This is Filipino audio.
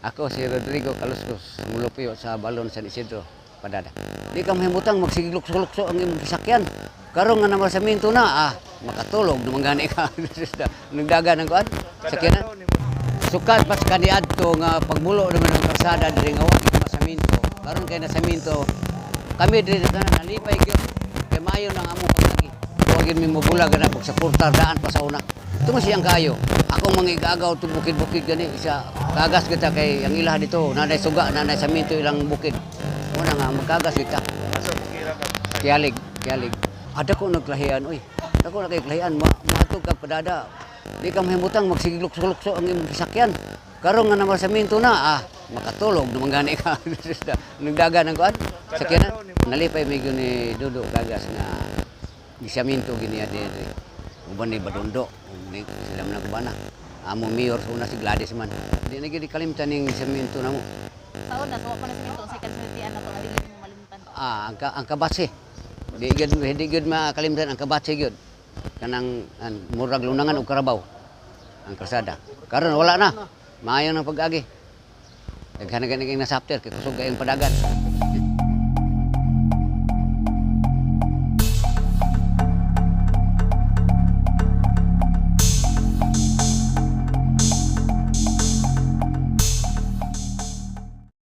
Ako si Rodrigo Caluscos, mulupyo sa Balon San Isidro, Padada. Di ka mahimutang magsigilukso-lukso ang imong sasakyan. Karon nga naman sa minto na, makatulog naman gani ka. Nagdaga ng kuan, sakyanan. Sukat pas kaniadto nga pagbulo naman ng kalsada diri nga wa kita sa minto. Karon kay na sa minto, kami diri na nalipay gyud. Kay maayo nang amo pagi. Wa gyud mi mobulag na pag sa portar daan pa sa una. Tungo siyang kayo. Akong mangigagaw to bukid-bukid gani isa kagas kita kay ang ilaha dito nanay suga nanay sa minto ilang bukid. Una nga magkagas kita. Kialig. Ada ko naglahian oy. Ako na kay klahian maatog ka Padada. Di ka mahimutang magsigilukso-lukso ang imong sasakyan. Karon nga naman sa minto na, makatulog naman gani ka. Nagdaga ng kuan, sakyanan. Nalipay may ni Dudo Kagas nga di siya minto gini diri. Uban ni Badondo, hindi sila man kubana. Amo mayor una si Gladys man. Di na gid kalimtan ning sa minto namo. Taon na tuwa pa na sa minto sa kansultian na to adi mo malimtan. Ang kabase. Di gid makalimtan ang kabase gyud. Kanang murag lunangan og karabaw ang kalsada. Karon wala na. Maayo na pag-agi. Daghan na nasapter kay kusog kayong padagan.